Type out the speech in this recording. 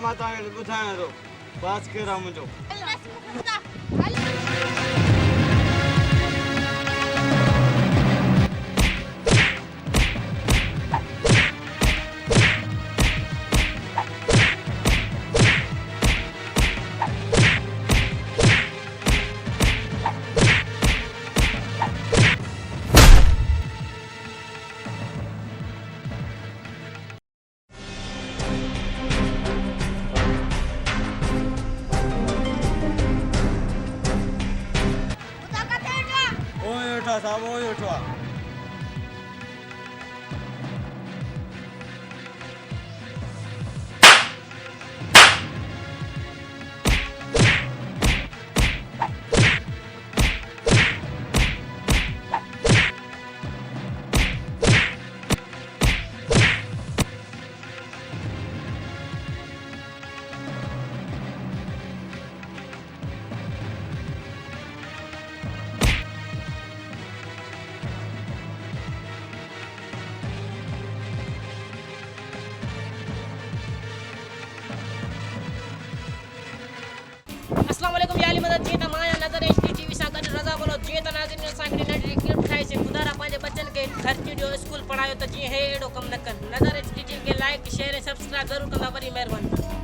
मां तव्हांखे ॿुधायां थो बास केरु आहे मुंहिंजो। ओए उठा साहब, ओए उठा। अस्सलाम वालेकुम याली मदद जी त मां नज़र एचडी टीवी सां गॾु रज़ा बोलो। जीअं त नाज़रीन असां हिकिड़ी नंढड़ी क्लिप ठाहीसीं ॿुधारा पंहिंजे बचनि खे घर वीडियो स्कूल पढ़ायो त जीअं हे अहिड़ो कमु न कनि। नज़र एचडी टीवी खे लाइक शेयर ऐं सब्सक्राइब ज़रूरु कंदा, वॾी महिरबानी।